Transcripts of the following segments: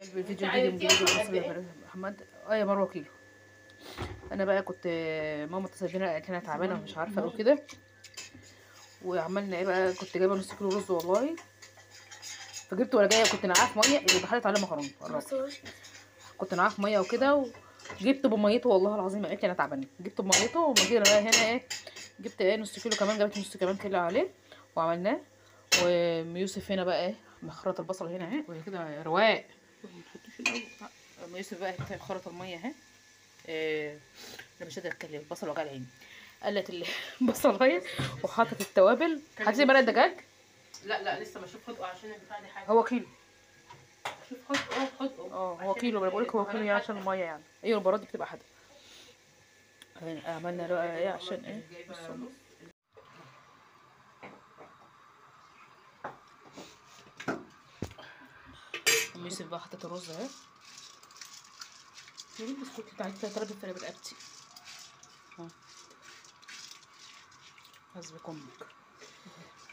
الفيديو الجديد يا محمد. يا مروه كيلو. انا بقى كنت ماما اتصلت بينا قالت لي انا تعبانه ومش عارفه وكده، وعملنا ايه بقى. كنت جايبه نص كيلو رز والله، فجبت وانا جايه كنت نقعاه في ميه اللي دخلت عليه مكرونه. كنت نقعاه في ميه وكده، وجبت بميته والله العظيم. قالت لي انا تعبانه، جبت بميته. وما جينا بقى هنا ايه، جبت ايه نص كيلو كمان، جابت نص كمان كيلو عليه وعملناه. ويوسف هنا بقى ايه مخرط البصل هنا اهي وهي كده رواق. يوسف بقى خرط الميه اهي. انا مش قادره اتكلم، البصل وجع العين. قلت البصلايه وحطت التوابل. هاتي مرق دجاج. لا لسه بشوف خدقه عشان البتاع دي حاجه. هو كيلو. شوف خدقه هو كيلو. ما بقولك هو كيلو يعني عشان الميه يعني. ايوه البراد دي بتبقى حادقه. عملنا بقى ايه عشان ايه. بصوا يوسف بقى حطت الرز اهي. يا ريت اسكتي تعالي تضربي في رقبتي. حسبك امك.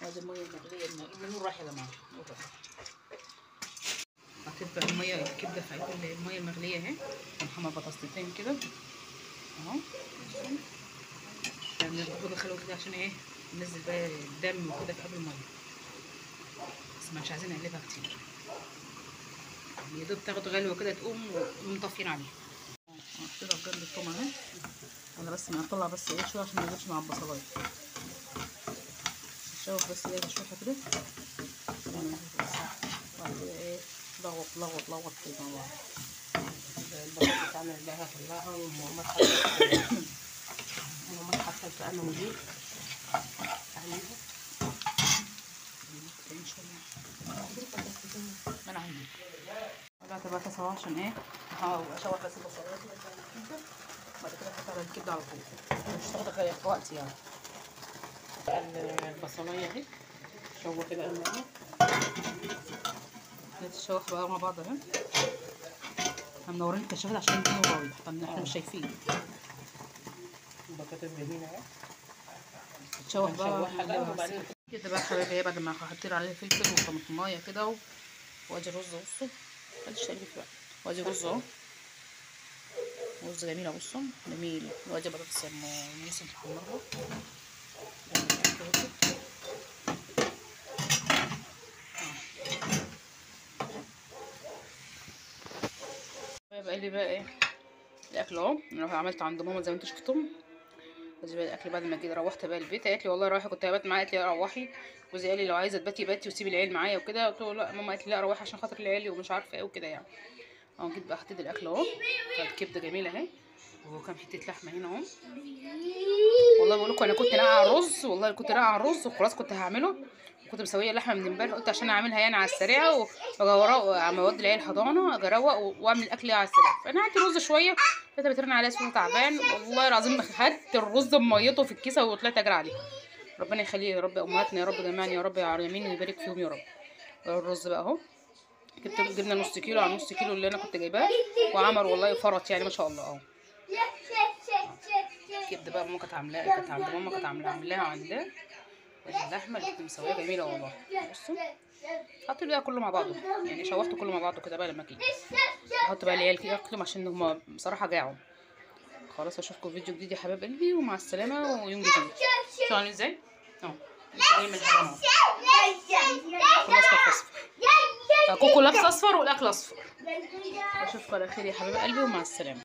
هذه الميه المغليه. النور راح يا جماعه. حطيت بقى الميه الكبده في الميه المغليه اهي. ومحمر بطاطستين كده اهو. بناخد خلوه كده عشان ايه ننزل بقى الدم وكده في قبل الميه، بس مش عايزين نقلبها كتير. يا دوب تاخد غلوه كده تقوم ومطفين عليها. حطيتها في جنب الطماطم اهي. انا بس هطلع بس ايه شويه عشان ما يجيبش مع البصلايه. نشوف بس ايه بشوفها كده. وبعد كده ايه لغوط كده مع بعض. البصل بتاعنا اللي هطلعها وماما حطت انا ودي عليها. ان شاء الله انا عندي. طلعت بقى تصور عشان ايه اشوح بس البصلايه كده. بعد كده احط على الكبده على طول، مش هتاخد وقت يعني. البصلايه اهي شوح كده معاها. نتشوح بقى مع بعض اهي. منورين الكشافات عشان النور رايح، طب احنا مش شايفين. البطاطس جميله اهي. تشوح بقى كده بقى حبايبي ايه. بعد ما حطيت عليه فلفل وطماطمايه كده وادي رز. بصوا ادي الشريف بقى، وادي رز اهو. رز جميل اهو. بصوا جميل. وادي بطاطس يوسف محمرها. بقى لي بقى ايه الاكل اهو. انا عملته عند ماما زي ما انتم شفتم. بس بقى الاكل بعد ما جيت روحت بقى البيت. قالت لي والله رايحه كنت هبات معايا. قالت لي روحي. جوزي قال لي لو عايزه تباتي باتي وسيبي العيال معايا وكده. قلت له لا. ماما قالت لي لا روحي عشان خاطر العيال ومش عارفه ايه وكده يعني. جيت بقى حطيت الاكل اهو. الكبده جميله اهي، وكام حته لحمه هنا اهو. والله بقول لكم انا كنت ناقعه الرز. والله كنت ناقعه الرز وخلاص كنت هعمله. كنت مسويه اللحمه من امبارح. قلت عشان اعملها يعني على السريع واجي عم اودي العيال الحضانه اجي اروق واعمل الاكل على السريع. فانا قعدت الرز شويه لقيتها بترن عليا صوته تعبان. والله العظيم خدت الرز بميته في الكيسه وطلعت اجري عليه. ربنا يخليه يا رب امهاتنا يا رب جميعا يا رب يا يمين ويبارك فيهم يا رب. الرز بقى اهو. جبنا نص كيلو على نص كيلو اللي انا كنت جايباه، وعمل والله فرط يعني ما شاء الله اهو. الكبده بقى ماما كانت عاملاها، كانت عند ماما كانت عاملاها عندها. اللحمه اللي كنت مسويها جميله والله. بصوا حطيت بقى كله مع بعضه يعني، شوحته كله مع بعضه كده بقى لما اجي احط بقى العيال ياكلوا عشان هما بصراحه جاعوا. خلاص اشوفكم فيديو جديد يا حبايب قلبي، ومع السلامه ويوم جديد. شوفوا عاملين ازاي اهو. لسه جاي من الحضانه اهو. كله اصفر في اصفر. كوكو لابس اصفر والاكل اصفر. اشوفكم على خير يا حبايب قلبي ومع السلامه.